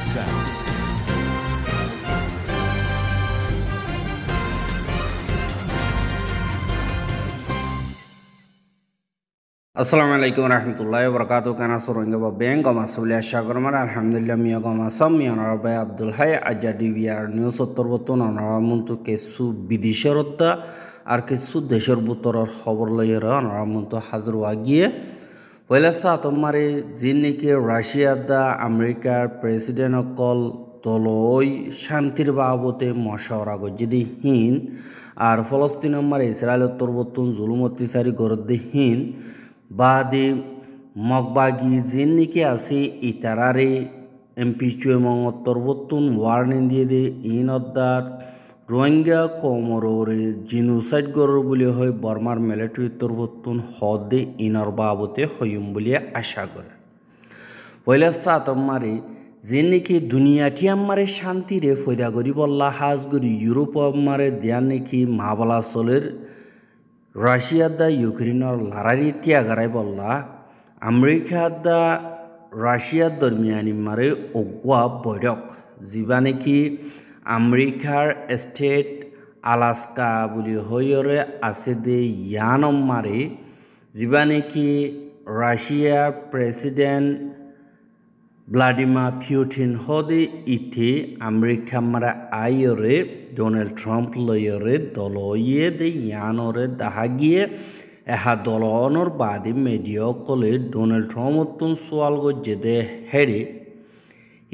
WhatsApp. Assalamu alaikum warahmatullahi wabarakatuh. Kana surunga ba beng goma subli ashagormar alhamdulillah miya goma sam miya narabai Abdul Hay ajadi wir news uttarbotun naramuntu kesu bidisharotta ar kesu deshor butoror khobor loyera naramuntu hazur wagiye pehla saat mare jinniki Russia da America president okol toloi shantir babote mashawara gojidi hin ar Palestine mare Israel uttarbotun zulum ottisari gordi hin বাদে মগবাগি জিন্নিকে আছে ইতারারে এমপিচুয়েমং তরবতুন warning দিয়ে দে ইনদ্দার Rohingya কমররে genocide গরর বলে হয় বর্মার military তরবতুন হদে ইনর বাবতে হইম বলে আশা করে পয়লা সাত মারে জিন্নিকে দুনিয়াটি আমারে শান্তি রে ফয়দা করি বল্লা হাজগরি ইউরোপ আমারে দেয়ান নাকি মাবলা চলের রাশিয়া দা ইউক্রেনের লড়াই ত্যাগারাই বললা আমেরিকা দা রাশিয়া দরমিয়ানি মারে অগুয়া বৈঠক যা নাকি আমেরিকার স্টেট আলাস্কা বলি হইরে আছে দে ইয়ানম মারে যা নাকি রাশিয়ার প্রেসিডেন্ট ভ্লাদিমির পুতিন হদে ইথে আমেরিকা মারা আইরে ডোনাল্ড ট্রাম্প লয়রে দলয়ে দে ইয়ানরে দাহাগিয়ে এহা দলনর বাদে মিডিয়া কলে ডোনাল্ড ট্রাম্পতুন সোয়াল গজে দে হেরে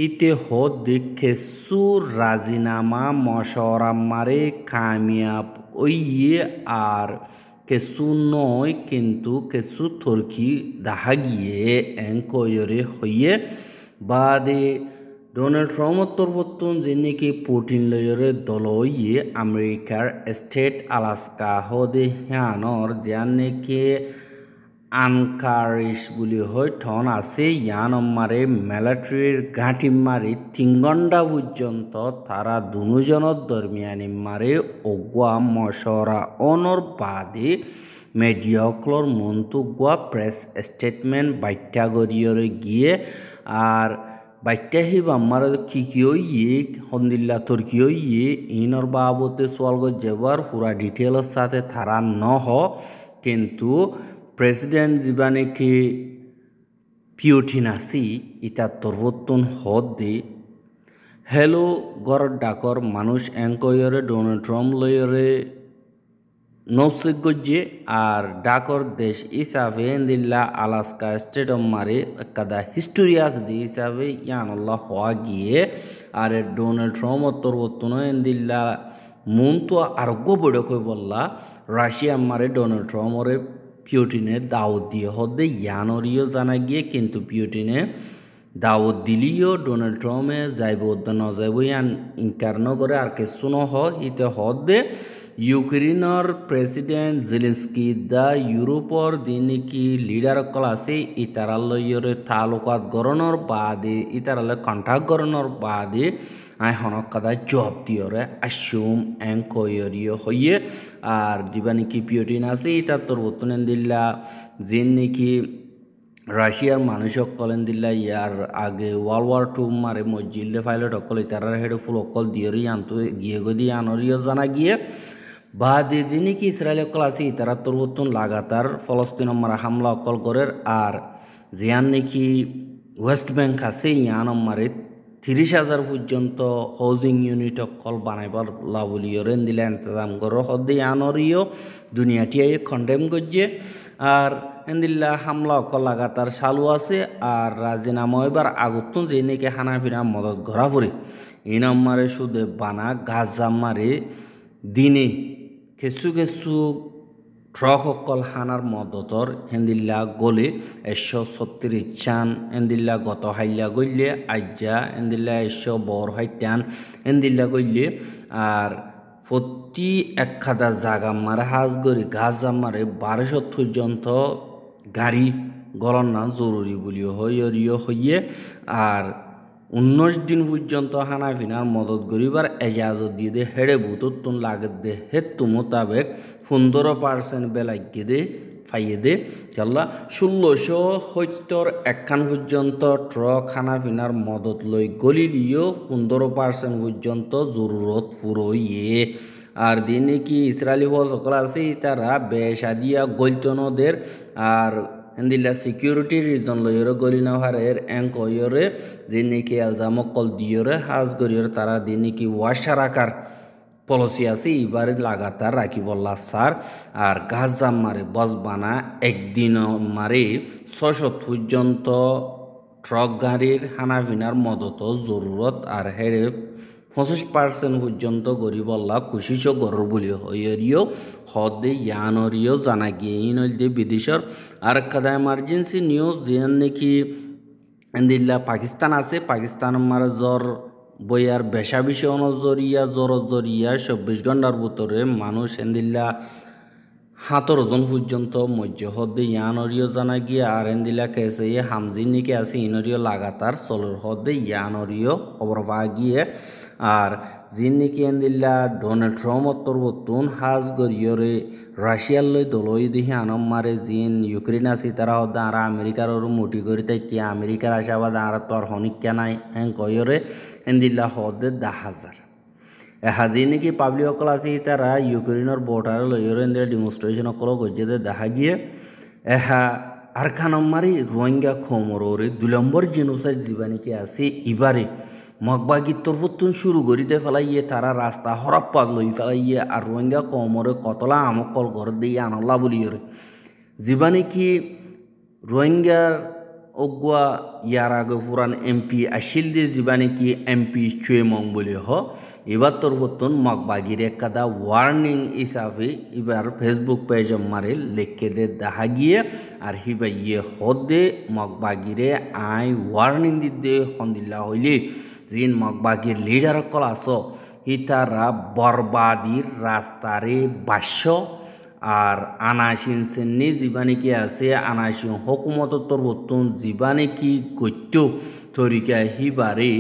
ইতে হদ দেখে সু রাজিনামা মশওয়ারা মারে কামিয়াব ওইয়ে আর কেসু নয় কিন্তু কেসু থরকি দাহাগিয়ে এঙ্কয়রে হইয়ে বাদে ডোনাল্ড ট্রাম্প তরবতুন যিনি পুতিন লয়রে দলয়ে আমেরিকার স্টেট আলাস্কা হদে হিয়ানর যান নাকি আনকারিস বলি হয় ঠন আছে ইয়ান মারে মিলিটারির ঘাঁটি মারি 3 ঘন্টা পর্যন্ত তারা দুজনের দরমিয়ানি মারে অগুয়া মশরা অনর বাদে মিডিয়াকলর মন্তব্য প্রেস স্টেটমেন্ট বার্তা গরিয়রে গিয়ে আর বার্তা হিব আমার কিয়ে হন্দিল্লা তুর্কিয়ে ইনর বাবতে সোয়াল যাবার পুরা ডিটেলর সাথে তারা নহ কিন্তু প্রেসিডেন্ট যা নাকি পুতিন আছি ইটা তরবতুন হদ দে হেলো গড় ডাকর মানুষ এঙ্কয়রে ডোনাল্ড ট্রাম্প লয়রে নৌসিক গজ্জে আর ডাকর দেশ হিসাবে দিল্লা আলাস্কা স্টেট মারে কাদা হিস্টোরিয়াস দি হিসাবে ইয়ানল্লাহ হওয়া গিয়ে আর ডোনাল্ড ট্রাম্প তরবতুন দিল্লা মন তো আরোগ্য বৈঠক বললা রাশিয়া মারে ডোনাল্ড ট্রাম্পরে পুতিনে দাওয়াত দিয়ে হদে ইয়ানরিও জানা গিয়ে কিন্তু পুতিনে দাওয়াত দিলিও ডোনাল্ড ট্রাম্পে যাইব ন যাইব ইয়ান ইনকার নগরে আর কিছু নহ ইতে হদে ইউক্রেনের প্রেসিডেন্ট জেলেন্সকি দা ইউরোপর দিনকি লিডার কল আছে ইতারালয়রে তালুকাত গরণর বাদে ইতারালে কন্ট্যাক্ট গরণর বাদে আই হনক কাদা জব দিয়রে আসুম এঙ্কয়রিও হইয়ে আর যা নাকি পুতিন আছে ইটা তরবতুন দিল্লা যেন নাকি রাশিয়ার মানুষ কলেন দিল্লা ইয়ার আগে ওয়ার্ল্ড ওয়ার 2 মারে মজিল্লে পাইলট অকল ইতারার হেডে ফুল অকল দিয়রি আনতো গিয়ে গদি আনরিও জানা গিয়ে বাদে যে নাকি ইসরায়েল অকল আছে ইতারা তরবতুন লাগাতার ফলস্তিন মারা হামলা অকল করের আর জিয়ান নাকি ওয়েস্ট ব্যাংক আছে ইয়ান মারে 30,000 পর্যন্ত হাউজিং ইউনিট অকল বানাইবার লাবলিয়রে দিলে ইন্তজাম করো হদে ইয়ানরিও দুনিয়াটিয়াই কন্ডেম করছে আর এন্দিল্লা হামলা অকল লাগাতার চালু আছে আর রাজিনামা এবার আগুতুন যে নাকি হানাফিনা মদত ঘরা পড়ে এই নম্বরে শুধু বানা গাজা মারে দিনে কিছু কিছু ট্রক অকল হানার মদতর হেন্দিল্লা গলে 136 চান এন্দিল্লা গত হাইল্লা গইলে আজ্জা এন্দিল্লা 100 বর হাইটান এন্দিল্লা গইলে আর প্রতি এক খাদা জাগা মারে হাজগরি গাজা মারে 1200 পর্যন্ত গাড়ি গলন না জরুরি বলি হইয়ে আর 19 দিন পর্যন্ত হানাফিনার মদত গরিবার এজাজত দিয়ে দে হেড়ে বুতুন লাগে দে হেতু মোতাবেক 15% বেলাইকে দে ফাইয়ে দে কেলা 1670 একখান পর্যন্ত ট্রক খানা পিনার মদত লই গলিলিও 15% পর্যন্ত জরুরত পুরো ইয়ে আর দিনে কি ইসরায়েলি সকল আছে তারা বেসাদিয়া গলিতনদের আর হেন্দিলা সিকিউরিটি রিজন লইরে গলি নাহারের এঙ্ক হইরে দিনে কি এলজামক কল দিয়রে হাজ গরিয়র তারা দিনে কি ওয়াশারাকার পলিসি আছে এবারে লাগাতার রাখিবল্লা সার আর গাছ জাম মারে বসবানা একদিন মারে 600 পর্যন্ত ট্রক গাড়ির হানাফিনার মদত জরুরত আর হেরে 25% পর্যন্ত গরিবল্লা কুশিস গরর বলি হইরিও হদে ইয়ানরিও জানা গিয়ে ইনলদে বিদেশর আর কাদা এমার্জেন্সি নিউজ যেন নাকি এন্দিল্লা পাকিস্তান আছে পাকিস্তান মারা জ্বর বইয়ার বেশা বিষয় অনজরিয়া জ্বর জরিয়া 24 ঘন্টার ভিতরে মানুষ এন্দিল্লা 17 জন পর্যন্ত মধ্য হদে ইয়ানরিও জানা গিয়ে আর এন্দিল্লা কেসে হামজি নিকে আছে ইনরিও লাগাতার চলর হদে ইয়ানরিও খবর পাওয়া গিয়ে আর জিন নিকি এন্দিল্লা ডোনাল্ড ট্রাম্পর বতুন হাজ গরিয়রে রাশিয়ার লই দলই দিহি আনম মারে জিন ইউক্রেন আছে তারা হদা আর আমেরিকার মুটি করি তাই কি আমেরিকার আশাবাদ আর তোর হনিকা নাই হ্যাঁ কয়রে এন্দিল্লা হদে 10,000 হাজি নাকি পাবলিক অকল আছে তারা ইউক্রেনের বর্ডার লইরে এন্দিল্লা ডেমনস্ট্রেশন অকল গজ্জে দেখা গিয়ে এহা আর খানম মারি রোহিঙ্গা খমরে 2 নম্বর জেনোসাইড জীবানিকে আছে ইবারে মগবাগির তরফতুন শুরু করিতে ফেলাইয়ে তারা রাস্তা হরাপ্পাত লই ফেলাইয়ে আর রোহিঙ্গা কমরে কতলা আমকল ঘর দিয়ে আনল্লা বলিয়রে জীবানি কি রোহিঙ্গার অগুয়া ইয়ার আগে পুরান এমপি আসিল দিয়ে জীবানি কি এমপি চুয়েমং বলি হ এবার তরফতুন মগবাগির একাদা ওয়ার্নিং হিসাবে এবার ফেসবুক পেজ মারে লেখকে দে দেখা গিয়ে আর হিবা ইয়ে হদে মগবাগিরে আই ওয়ার্নিং দিতে হন্দিল্লা হইলে জিন মগবাগির লিডার কল আস হিতারা বরবাদির রাস্তারে বাস্য আর আনাসিন সেন্নি জীবানিকে আছে আনাসিন হকুমতর বর্তন জীবানিকি গত্য তরিকা হিবারে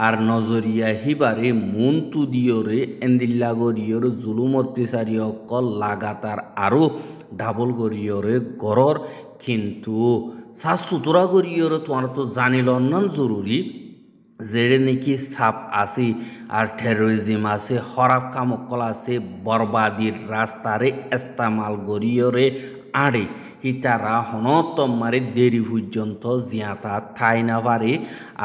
আর নজরিয়া হিবারে মন্তু দিয়রে এন্দিল্লা গরিয়র জুলুম অত্যাচারী অকল লাগাতার আরও ডাবল গরিয়রে গড়র কিন্তু সাত সুতরা গরিয়র তোমার তো জানিল না জরুরি যেড়ে নাকি সাপ আছে আর টেরোরিজম আছে হরাপ কামকল আছে বরবাদির রাস্তারে ইস্তেমাল গরিয়রে আড়ে হিতারা হনতম মারে দেরি পর্যন্ত জিয়াতা ঠাই না পারে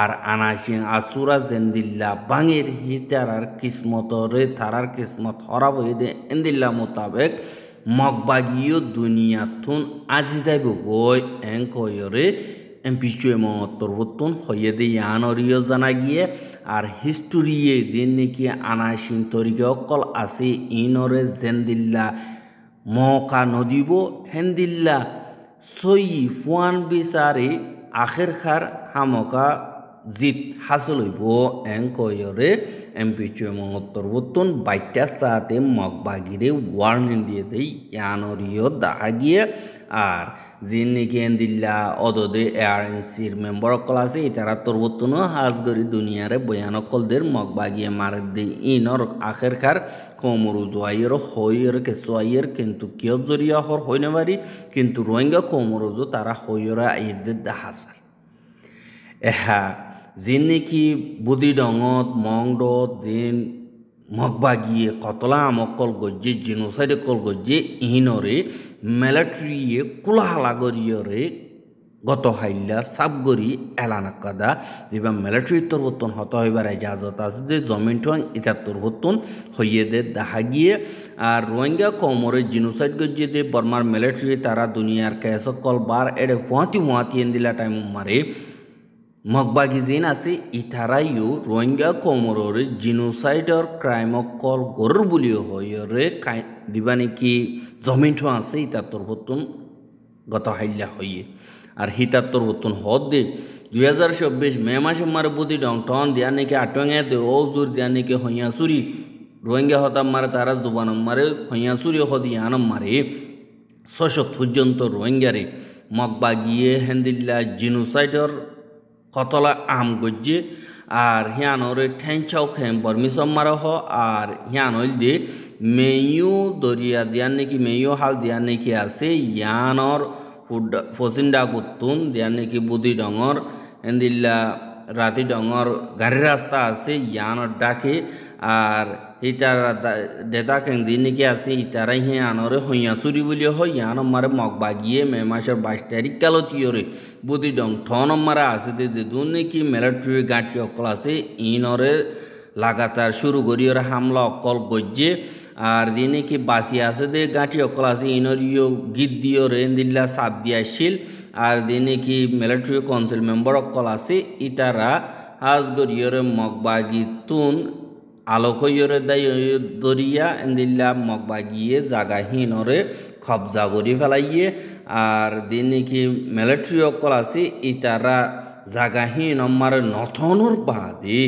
আর আনাসি আসুরা জেন্দিল্লা বাঙের হিতারার কিসমতরে তারার কিসমত হরাপ হয়ে দে এন্দিল্লা মোতাবেক মগবাগীয় দুনিয়াতুন আজি যাইব গই এং কয়রে এমপিচুয়ে মহত্তর বর্তন হইয়ে দে ইয়ানরিও জানা গিয়ে আর হিস্টোরিয়ে দিন নাকি আনাসিন তরিকে অকল আছে ইনরে জেন্দিল্লা মকা নদীব হেন্দিল্লা সই ফুয়ান বিচারে আখের খার হামকা জিত হাসল হইব এং কয়রে এমপিচুয়ে মহত্তর বর্তন বাইটা সাথে মগবাগিরে ওয়ার্নিং দিয়ে দেই ইয়ানরিও দেখা গিয়ে আর জিন নাকি এন্দিল্লা অদদে এআরএনসির মেম্বার অকল আছে তারা তরবতনো হাজগরি দুনিয়ারে বয়ানকলদের মগবাগিয়ে মারে দে ইনর আখের খার কমরু জোয়াইয়ের হইয়ের কেসোয়াইয়ের কিন্তু কিয় জরিয়া হর হইনে পারি কিন্তু রোহিঙ্গা কমরুজো তারা হইয়রা আইদের দেখাসার এহা জিন নাকি বুদি ডঙত মংডত জিন মগবাগিয়ে কতলা আমকল গজ্জে জিনোসাইডে কল গজ্জে ইহিনরে মিলিটারিয়ে কুলাহালা গরিয়রে গত হাইল্লা সাবগরি এলানাকাদা যেবা মিলিটারি তরবতন হত হইবার ইজাজত আছে যে জমিন ঠং ইতার তরবতন হইয়ে দে দেখা গিয়ে আর রোহিঙ্গা কমরে জিনোসাইড গজ্জে দে বর্মার মিলিটারি তারা দুনিয়ার কেস কল বার এডে হুয়াতি এন্দিলা টাইম মারে মগবাগি জিন আছে ইথারাইও রোহিঙ্গা কমরের জিনোসাইডর ক্রাইম কল গরর বুলিও হইরে দিবা নাকি জমিন ঠো আছে ইতার তরবতন গত হাইল্লা হইয়ে আর হিতার তরবতন হদ দে 2024 মে মাসে মারে বুদি ডং টন দিয়া নাকি আটঙ্গে দে ও জোর দিয়া নাকি হইয়া সুরি রোহিঙ্গা হতাম মারে তারা জুবানম মারে হইয়া সুরি হদি আনম মারে 600 পর্যন্ত রোহিঙ্গারে মগবাগিয়ে হেন্দিল্লা জিনোসাইডর কতলা আম গজ্জে আর হিয়ানরে ঠেঞ্চাও খেম বর্মিসম মারা হ আর হিয়ান হইল দিয়ে মেয়ু দরিয়া দিয়ান নাকি মেয়ু হাল দিয়ান নাকি আছে ইয়ানর ফসিন্দা কুতুন দিয়ান নাকি বুদি ডঙর এন্দিল্লা রাতি ডঙর গাড়ি রাস্তা আছে ইয়ানর ডাকে আর ইটার ডেটা কেন যে নাকি আছে ইটারাই হিয়ানরে হইয়া চুরি বলি হয় ইয়ান মারে মগ বাগিয়ে মে মাসের 22 তারিখ কালো তিয়রে বুদি ডং ঠন মারা আছে যে দুন নাকি মিলিটারি গাঁটি অকল আছে ইনরে লাগাতার শুরু করি ওরা হামলা অকল গজ্জে আর দিনে কি বাঁচি আছে দে গাঁটি অকল আছে ইনরিও গীত দিও রেন দিল্লা চাপ দিয়াছিল আর দিনে কি মিলিটারি কাউন্সিল মেম্বার অকল আছে ইটারা হাজ গরিয়রে মগবাগি তুন আলোক হইয়রে দায় দরিয়া এন্দিল্লা মগবাগিয়ে জাগাহীনরে কবজা করি ফেলাইয়ে আর দিনে কি মিলিটারি অকল আছে ইটারা জাগাহীন আমার নথনর বাদে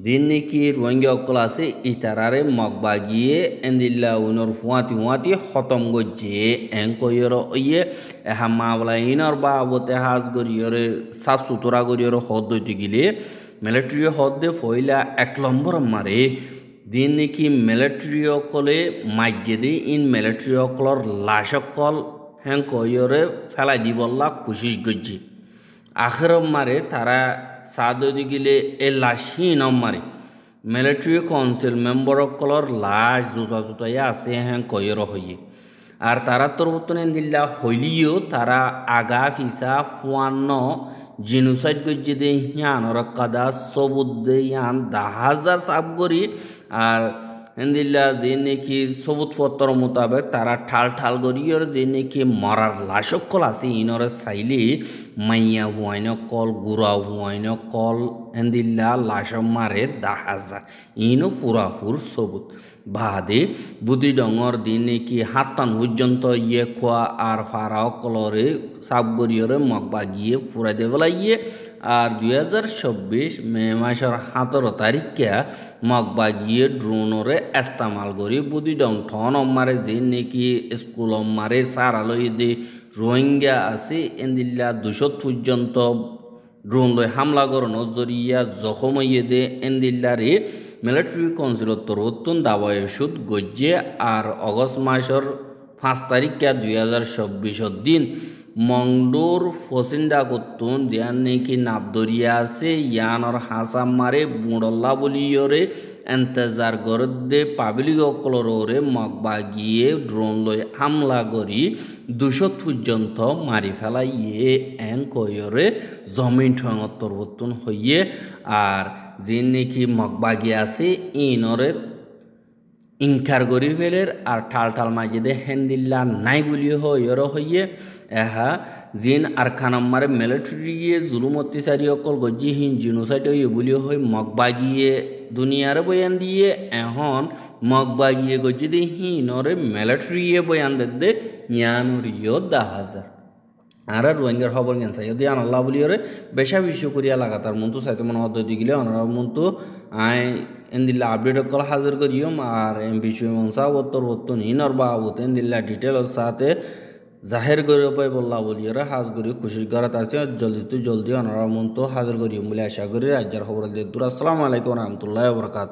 দিন নাকি রোহিঙ্গা অকল আছে ইটারারে মগবাগিয়ে এন্দিল্লা উনর হুয়াতি খতম গজ্জে এং কইর ইয়ে এহা মাবলা ইনর বাবতে হাজ গরিয়রে সাফ সুতরা গরিয়রে হদ দইতে গিলে মিলিটারি হদ দে ফইলা 1 নম্বর মারে দিন নাকি মিলিটারি অকলে মাইজে দে ইন মিলিটারি অকলর লাশ অকল হ্যাং কইরে ফেলাই দিবল্লা কোশিশ গজ্জে আখের মারে তারা সাদদি গিলে এ লাশি মারে মিলিটারি কাউন্সিল মেম্বার অকলর লাশ জুতা আছে হ্যাঁ কইর হইয়ে আর তারা তরবতনে দিল্লা হইলিও তারা আগা ফিসা ফুয়ান্ন জিনুসাইড গজ্জে দে হিয়ানর কাদা সবুদ দে ইয়ান 10,000 সাব করি আর এন্দিল্লা যে নাকি সবুজপত্র মোতাবেক তারা ঠাল করিয়র যে নাকি মরার লাশকল আছে ইনরে চাইলে মাইয়া হুয়াইন কল গুড়া হুয়াইন কল এন্দিল্লা লাশ মারে 10,000 ইনো পুরাপুর সবুজ বাদে বুদি ডঙর দিন নাকি হাতান পর্যন্ত ইয়ে খোয়া আর ফারাও কলরে সাবগরিয়রে মগবা গিয়ে পুরা দেবলা ইয়ে আর 2024 মে মাসের 17 তারিখে মগবা গিয়ে ড্রোনরে ইস্তেমাল করি বুদি ডং ঠন মারে যে নাকি স্কুল মারে সারালই দে রোহিঙ্গা আছে এন্দিল্লা 200 পর্যন্ত ড্রোন লয় হামলা করানো জরিয়া জখম হইয়ে দে এন্দিল্লারে মিলিটারি কাউন্সিলত তরুত্তন দাবায় সুদ গজ্জে আর অগস্ট মাসের 5 তারিখে 2024 দিন মংডোর ফসিন্দা করতুন যান নাকি নাবদরিয়া আছে ইয়ানর হাসাম মারে বুড়ল্লা বলিয়রে এন্তজার গরদে পাবলিক অকলরে মগবা গিয়ে ড্রোন লই হামলা করি 200 পর্যন্ত মারি ফেলাইয়ে এং কয়রে জমিন ঠঙত্তর বর্তন হইয়ে আর যে নাকি মগবা গিয়ে আছে ইনরে ইনকার করি ফেলের আর ঠাল মাঝে দে হেন্দিল্লা নাই বলিও হইর হইয়ে এহা জিন আর খানাম্মারে মিলিটারি জুলুম অত্যাচারী অকল গজ্জিহীন জিনোসাইড হইয়ে বলিও হই মগবাগিয়ে দুনিয়ারে বয়ান দিয়ে এখন মগবাগিয়ে গজ্জি দে হিনরে মিলিটারি বয়ান দে ইয়ানুরিও 10,000 আর রোহিঙ্গার খবর গেছে যদি আল্লাহ বলিওরে বেশা বিশ্ব করিয়া লাগাতার মন্তু চাইতে মনে হদ গিলে অনারা মন্তু আই এন্দিল্লা আপডেট কল হাজির করিও আর বিষয় মনসা বত্তর নিনর বা এন্দিল্লা ডিটেলর সাথে জাহের করে পাই বললা বলিওরে হাজ করি খুশি করাত আছে জলদি অনারা মন্তু হাজির করিও বলে আশা করি রাজ্যের খবর দিয়ে দূর। আসসালামু আলাইকুম রহমতুল্লাহ বরকাত।